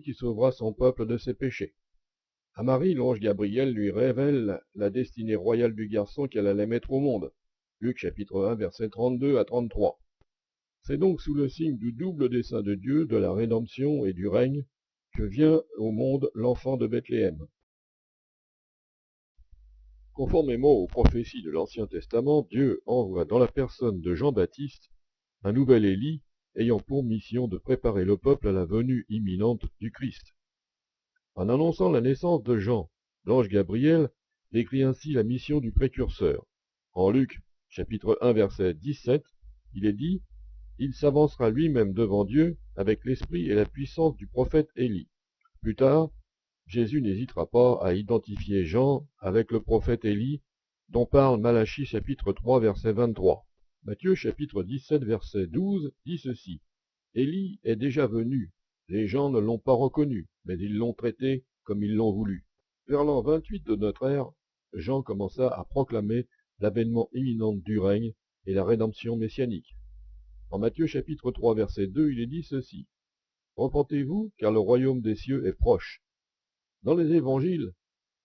qui sauvera son peuple de ses péchés. À Marie, l'ange Gabriel lui révèle la destinée royale du garçon qu'elle allait mettre au monde. Luc chapitre 1, versets 32 à 33. C'est donc sous le signe du double dessein de Dieu, de la rédemption et du règne, que vient au monde l'enfant de Bethléem. Conformément aux prophéties de l'Ancien Testament, Dieu envoie dans la personne de Jean-Baptiste un nouvel Élie ayant pour mission de préparer le peuple à la venue imminente du Christ. En annonçant la naissance de Jean, l'ange Gabriel décrit ainsi la mission du précurseur. En Luc, chapitre 1, verset 17, il est dit « Il s'avancera lui-même devant Dieu avec l'esprit et la puissance du prophète Élie. » Plus tard, Jésus n'hésitera pas à identifier Jean avec le prophète Élie, dont parle Malachie chapitre 3, verset 23. Matthieu chapitre 17, verset 12 dit ceci. Élie est déjà venu. Les gens ne l'ont pas reconnu, mais ils l'ont traité comme ils l'ont voulu. Vers l'an 28 de notre ère, Jean commença à proclamer l'avènement imminent du règne et la rédemption messianique. En Matthieu chapitre 3, verset 2, il est dit ceci. Repentez-vous, car le royaume des cieux est proche. Dans les évangiles,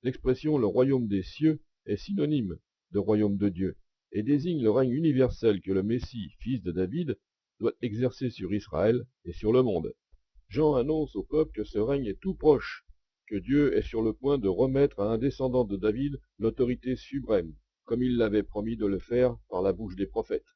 l'expression le royaume des cieux est synonyme de royaume de Dieu et désigne le règne universel que le Messie, fils de David, doit exercer sur Israël et sur le monde. Jean annonce au peuple que ce règne est tout proche, que Dieu est sur le point de remettre à un descendant de David l'autorité suprême, comme il l'avait promis de le faire par la bouche des prophètes.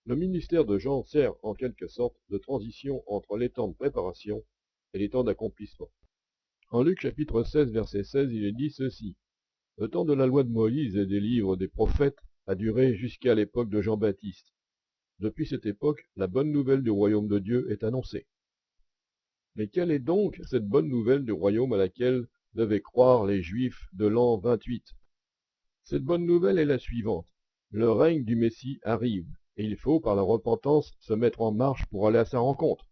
Le ministère de Jean sert en quelque sorte de transition entre les temps de préparation et les temps d'accomplissement. En Luc chapitre 16, verset 16, il est dit ceci. Le temps de la loi de Moïse et des livres des prophètes a duré jusqu'à l'époque de Jean-Baptiste. Depuis cette époque, la bonne nouvelle du royaume de Dieu est annoncée. Mais quelle est donc cette bonne nouvelle du royaume à laquelle devaient croire les Juifs de l'an 28? Cette bonne nouvelle est la suivante. Le règne du Messie arrive, et il faut, par la repentance, se mettre en marche pour aller à sa rencontre.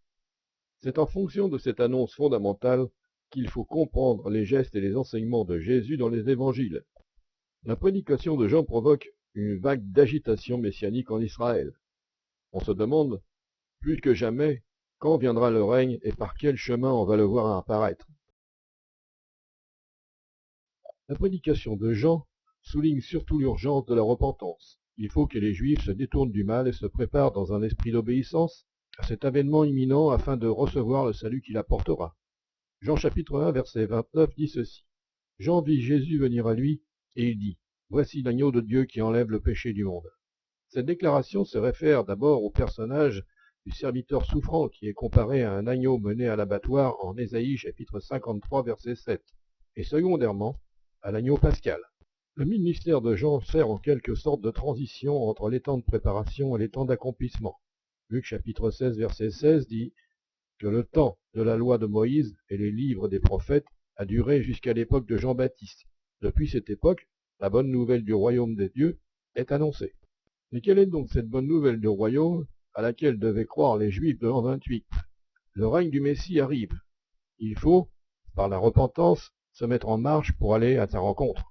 C'est en fonction de cette annonce fondamentale qu'il faut comprendre les gestes et les enseignements de Jésus dans les évangiles. La prédication de Jean provoque une vague d'agitation messianique en Israël. On se demande, plus que jamais, quand viendra le règne et par quel chemin on va le voir apparaître. La prédication de Jean souligne surtout l'urgence de la repentance. Il faut que les Juifs se détournent du mal et se préparent dans un esprit d'obéissance à cet avènement imminent afin de recevoir le salut qu'il apportera. Jean chapitre 1 verset 29 dit ceci. Jean vit Jésus venir à lui et il dit, voici l'agneau de Dieu qui enlève le péché du monde. Cette déclaration se réfère d'abord au personnage du serviteur souffrant qui est comparé à un agneau mené à l'abattoir en Ésaïe chapitre 53 verset 7 et secondairement à l'agneau pascal. Le ministère de Jean sert en quelque sorte de transition entre les temps de préparation et les temps d'accomplissement. Luc chapitre 16 verset 16 dit que le temps de la loi de Moïse et les livres des prophètes a duré jusqu'à l'époque de Jean-Baptiste. Depuis cette époque, la bonne nouvelle du royaume des dieux est annoncée. Mais quelle est donc cette bonne nouvelle du royaume à laquelle devaient croire les Juifs de l'an 28? Le règne du Messie arrive. Il faut, par la repentance, se mettre en marche pour aller à sa rencontre.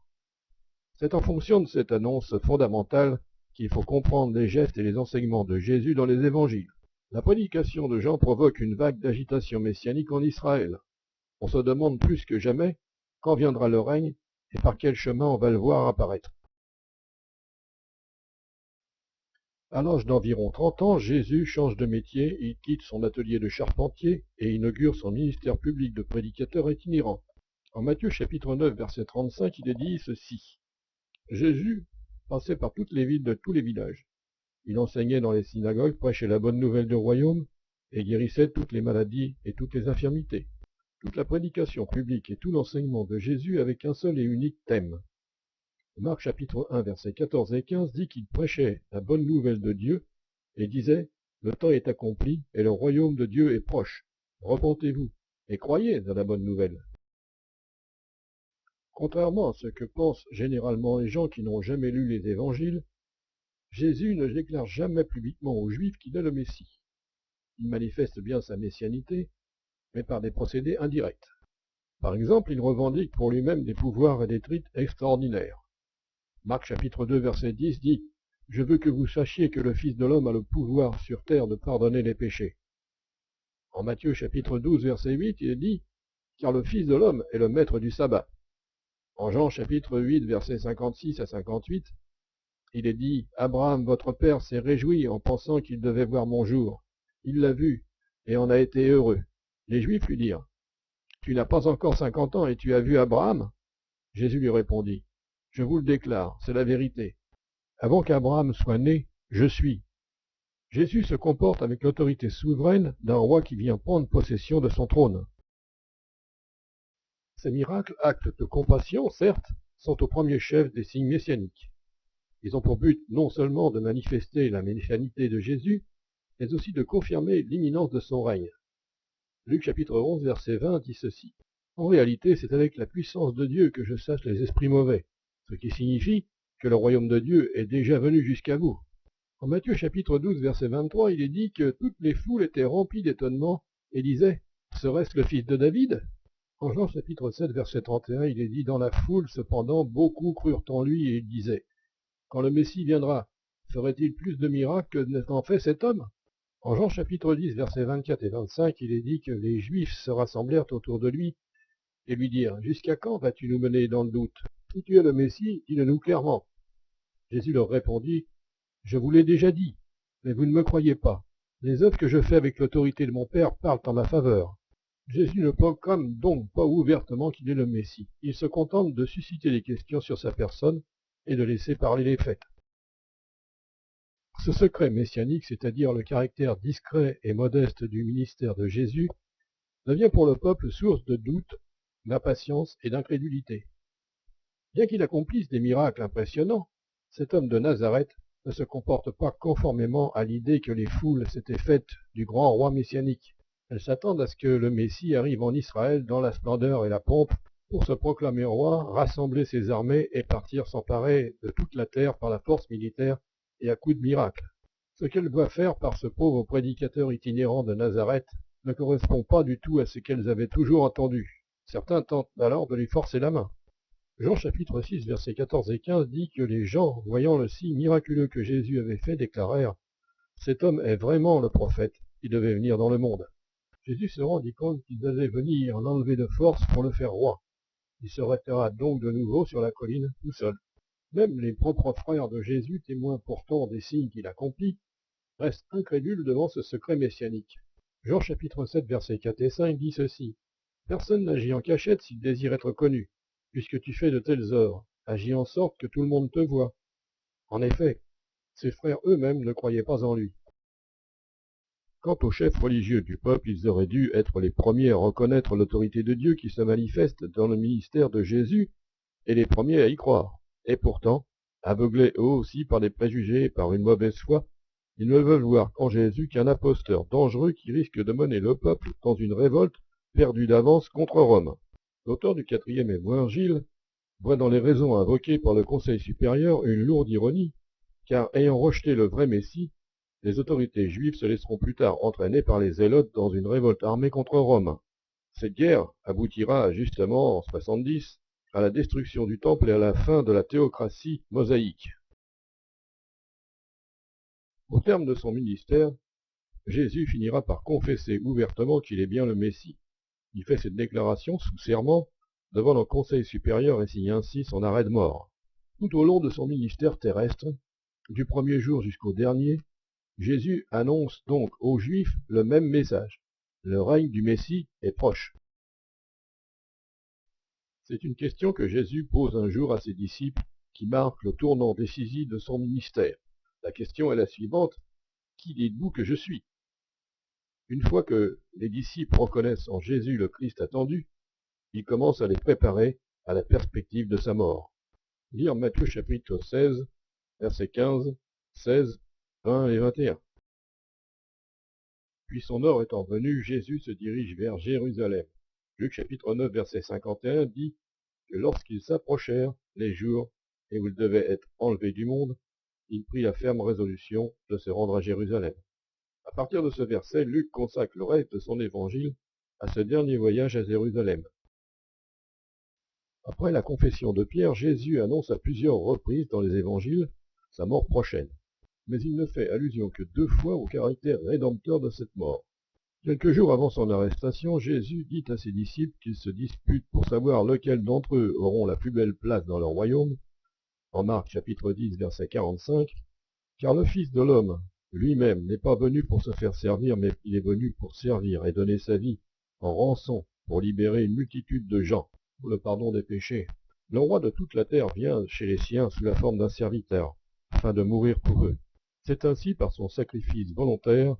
C'est en fonction de cette annonce fondamentale qu'il faut comprendre les gestes et les enseignements de Jésus dans les évangiles. La prédication de Jean provoque une vague d'agitation messianique en Israël. On se demande plus que jamais quand viendra le règne et par quel chemin on va le voir apparaître. À l'âge d'environ 30 ans, Jésus change de métier, il quitte son atelier de charpentier et inaugure son ministère public de prédicateur itinérant. En Matthieu chapitre 9, verset 35, il est dit ceci. Jésus passait par toutes les villes de tous les villages. Il enseignait dans les synagogues, prêchait la bonne nouvelle du royaume et guérissait toutes les maladies et toutes les infirmités. Toute la prédication publique et tout l'enseignement de Jésus avec un seul et unique thème. Marc chapitre 1 versets 14 et 15 dit qu'il prêchait la bonne nouvelle de Dieu et disait Le temps est accompli et le royaume de Dieu est proche. Repentez-vous et croyez à la bonne nouvelle. Contrairement à ce que pensent généralement les gens qui n'ont jamais lu les évangiles, Jésus ne déclare jamais publiquement aux Juifs qu'il est le Messie. Il manifeste bien sa messianité, mais par des procédés indirects. Par exemple, il revendique pour lui-même des pouvoirs et des titres extraordinaires. Marc chapitre 2 verset 10 dit « Je veux que vous sachiez que le Fils de l'homme a le pouvoir sur terre de pardonner les péchés. » En Matthieu chapitre 12 verset 8, il est dit « Car le Fils de l'homme est le maître du sabbat. » En Jean chapitre 8 versets 56 à 58, il est dit « Abraham, votre père, s'est réjoui en pensant qu'il devait voir mon jour. Il l'a vu et en a été heureux. » Les Juifs lui dirent « Tu n'as pas encore 50 ans et tu as vu Abraham ?» Jésus lui répondit « Je vous le déclare, c'est la vérité. Avant qu'Abraham soit né, je suis. » Jésus se comporte avec l'autorité souveraine d'un roi qui vient prendre possession de son trône. Ces miracles, actes de compassion, certes, sont au premier chef des signes messianiques. Ils ont pour but non seulement de manifester la messianité de Jésus, mais aussi de confirmer l'imminence de son règne. Luc chapitre 11 verset 20 dit ceci. En réalité, c'est avec la puissance de Dieu que je chasse les esprits mauvais, ce qui signifie que le royaume de Dieu est déjà venu jusqu'à vous. En Matthieu chapitre 12 verset 23, il est dit que toutes les foules étaient remplies d'étonnement et disaient « Serait-ce le fils de David ?» En Jean chapitre 7 verset 31, il est dit « Dans la foule, cependant, beaucoup crurent en lui et ils disaient « Quand le Messie viendra, ferait-il plus de miracles que n'en fait cet homme ?» En Jean chapitre 10 versets 24 et 25, il est dit que les Juifs se rassemblèrent autour de lui et lui dirent « Jusqu'à quand vas-tu nous mener dans le doute? Si tu es le Messie, dis-le-nous clairement. » Jésus leur répondit « Je vous l'ai déjà dit, mais vous ne me croyez pas. Les œuvres que je fais avec l'autorité de mon Père parlent en ma faveur. » Jésus ne proclame donc pas ouvertement qu'il est le Messie. Il se contente de susciter des questions sur sa personne et de laisser parler les faits. Ce secret messianique, c'est-à-dire le caractère discret et modeste du ministère de Jésus, devient pour le peuple source de doute, d'impatience et d'incrédulité. Bien qu'il accomplisse des miracles impressionnants, cet homme de Nazareth ne se comporte pas conformément à l'idée que les foules s'étaient faites du grand roi messianique. Elles s'attendent à ce que le Messie arrive en Israël dans la splendeur et la pompe pour se proclamer roi, rassembler ses armées et partir s'emparer de toute la terre par la force militaire et à coups de miracles. Ce qu'elles doivent faire par ce pauvre prédicateur itinérant de Nazareth ne correspond pas du tout à ce qu'elles avaient toujours entendu. Certains tentent alors de lui forcer la main. Jean chapitre 6 versets 14 et 15 dit que les gens, voyant le signe miraculeux que Jésus avait fait, déclarèrent « Cet homme est vraiment le prophète qui devait venir dans le monde. » Jésus se rendit compte qu'ils allaient venir l'enlever de force pour le faire roi. Il se retirera donc de nouveau sur la colline tout seul. Même les propres frères de Jésus, témoins pourtant des signes qu'il accomplit, restent incrédules devant ce secret messianique. Jean chapitre 7 versets 4 et 5 dit ceci. « Personne n'agit en cachette s'il désire être connu, puisque tu fais de telles œuvres. Agis en sorte que tout le monde te voie. » En effet, ses frères eux-mêmes ne croyaient pas en lui. Quant aux chefs religieux du peuple, ils auraient dû être les premiers à reconnaître l'autorité de Dieu qui se manifeste dans le ministère de Jésus et les premiers à y croire. Et pourtant, aveuglés eux aussi par des préjugés et par une mauvaise foi, ils ne veulent voir en Jésus qu'un imposteur dangereux qui risque de mener le peuple dans une révolte perdue d'avance contre Rome. L'auteur du 4e évangile voit dans les raisons invoquées par le Conseil supérieur une lourde ironie, car ayant rejeté le vrai Messie, les autorités juives se laisseront plus tard entraîner par les zélotes dans une révolte armée contre Rome. Cette guerre aboutira justement en 70 à la destruction du temple et à la fin de la théocratie mosaïque. Au terme de son ministère, Jésus finira par confesser ouvertement qu'il est bien le Messie. Il fait cette déclaration sous serment devant le Conseil supérieur et signe ainsi son arrêt de mort. Tout au long de son ministère terrestre, du premier jour jusqu'au dernier, Jésus annonce donc aux Juifs le même message. Le règne du Messie est proche. C'est une question que Jésus pose un jour à ses disciples qui marque le tournant décisif de son ministère. La question est la suivante. Qui dites-vous que je suis? Une fois que les disciples reconnaissent en Jésus le Christ attendu, ils commencent à les préparer à la perspective de sa mort. Lire Matthieu chapitre 16, versets 15, 16, 20 et 21. Puis son heure étant venue, Jésus se dirige vers Jérusalem. Luc chapitre 9, verset 51 dit que lorsqu'ils s'approchèrent les jours et où il devait être enlevé du monde, il prit la ferme résolution de se rendre à Jérusalem. À partir de ce verset, Luc consacre le reste de son évangile à ce dernier voyage à Jérusalem. Après la confession de Pierre, Jésus annonce à plusieurs reprises dans les évangiles sa mort prochaine. Mais il ne fait allusion que 2 fois au caractère rédempteur de cette mort. Quelques jours avant son arrestation, Jésus dit à ses disciples qu'ils se disputent pour savoir lequel d'entre eux auront la plus belle place dans leur royaume, en Marc chapitre 10, verset 45, car le Fils de l'homme lui-même n'est pas venu pour se faire servir, mais il est venu pour servir et donner sa vie en rançon pour libérer une multitude de gens pour le pardon des péchés. Le roi de toute la terre vient chez les siens sous la forme d'un serviteur, afin de mourir pour eux. C'est ainsi par son sacrifice volontaire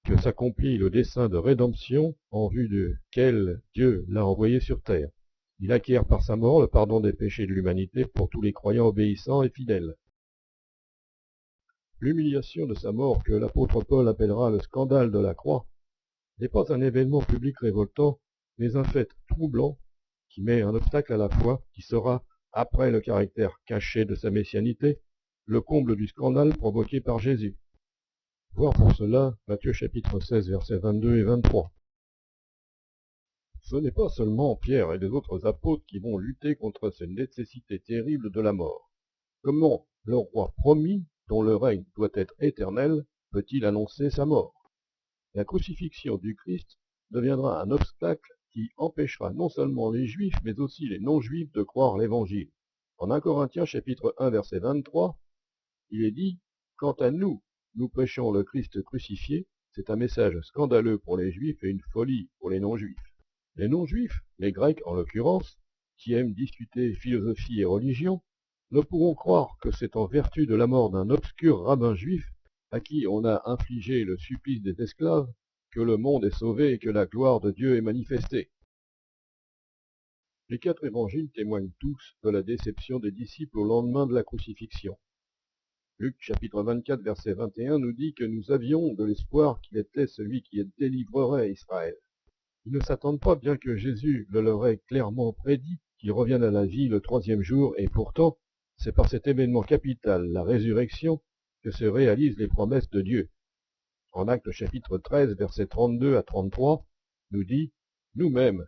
que s'accomplit le dessein de rédemption en vue duquel Dieu l'a envoyé sur terre. Il acquiert par sa mort le pardon des péchés de l'humanité pour tous les croyants obéissants et fidèles. L'humiliation de sa mort, que l'apôtre Paul appellera le scandale de la croix, n'est pas un événement public révoltant, mais un fait troublant qui met un obstacle à la foi, qui sera, après le caractère caché de sa messianité, le comble du scandale provoqué par Jésus. Voir pour cela Matthieu chapitre 16, versets 22 et 23. Ce n'est pas seulement Pierre et les autres apôtres qui vont lutter contre cette nécessité terrible de la mort. Comment le roi promis, dont le règne doit être éternel, peut-il annoncer sa mort? La crucifixion du Christ deviendra un obstacle qui empêchera non seulement les Juifs, mais aussi les non-Juifs de croire l'Évangile. En 1 Corinthiens chapitre 1, verset 23, il est dit « Quant à nous, nous prêchons le Christ crucifié, c'est un message scandaleux pour les Juifs et une folie pour les non-Juifs. » Les non-Juifs, les Grecs en l'occurrence, qui aiment discuter philosophie et religion, ne pourront croire que c'est en vertu de la mort d'un obscur rabbin juif à qui on a infligé le supplice des esclaves que le monde est sauvé et que la gloire de Dieu est manifestée. Les 4 évangiles témoignent tous de la déception des disciples au lendemain de la crucifixion. Luc chapitre 24, verset 21 nous dit que nous avions de l'espoir qu'il était celui qui délivrerait Israël. Ils ne s'attendent pas, bien que Jésus le leur ait clairement prédit, qu'il revienne à la vie le 3e jour, et pourtant, c'est par cet événement capital, la résurrection, que se réalisent les promesses de Dieu. En Actes chapitre 13, versets 32 à 33, nous dit « Nous-mêmes,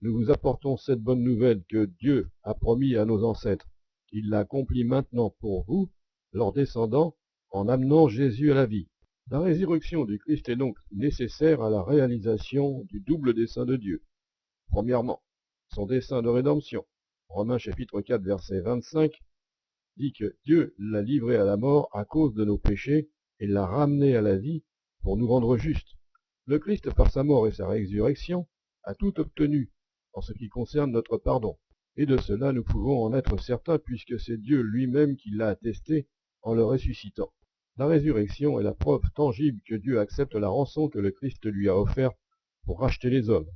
nous vous apportons cette bonne nouvelle que Dieu a promis à nos ancêtres. Il l'accomplit maintenant pour vous, leurs descendants, en amenant Jésus à la vie. » La résurrection du Christ est donc nécessaire à la réalisation du double dessein de Dieu. Premièrement, son dessein de rédemption. Romains chapitre 4, verset 25, dit que Dieu l'a livré à la mort à cause de nos péchés et l'a ramené à la vie pour nous rendre justes. Le Christ, par sa mort et sa résurrection, a tout obtenu en ce qui concerne notre pardon. Et de cela, nous pouvons en être certains puisque c'est Dieu lui-même qui l'a attesté en le ressuscitant. La résurrection est la preuve tangible que Dieu accepte la rançon que le Christ lui a offerte pour racheter les hommes.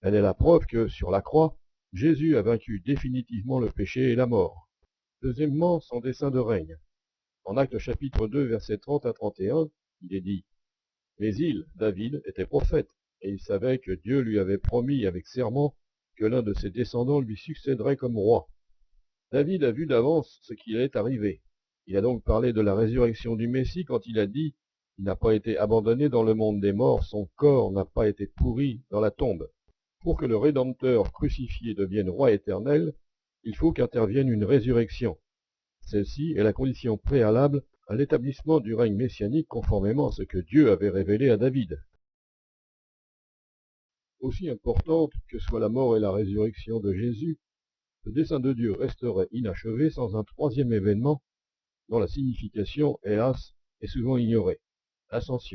Elle est la preuve que, sur la croix, Jésus a vaincu définitivement le péché et la mort. Deuxièmement, son dessein de règne. En Actes chapitre 2, versets 30 à 31, il est dit « Mais il, David, était prophète, et il savait que Dieu lui avait promis avec serment que l'un de ses descendants lui succéderait comme roi. David a vu d'avance ce qui allait arriver. Il a donc parlé de la résurrection du Messie quand il a dit « Il n'a pas été abandonné dans le monde des morts, son corps n'a pas été pourri dans la tombe. » Pour que le Rédempteur crucifié devienne roi éternel, il faut qu'intervienne une résurrection. Celle-ci est la condition préalable à l'établissement du règne messianique conformément à ce que Dieu avait révélé à David. Aussi importante que soit la mort et la résurrection de Jésus, le dessein de Dieu resterait inachevé sans un 3e événement dont la signification, hélas, est souvent ignorée, l'ascension.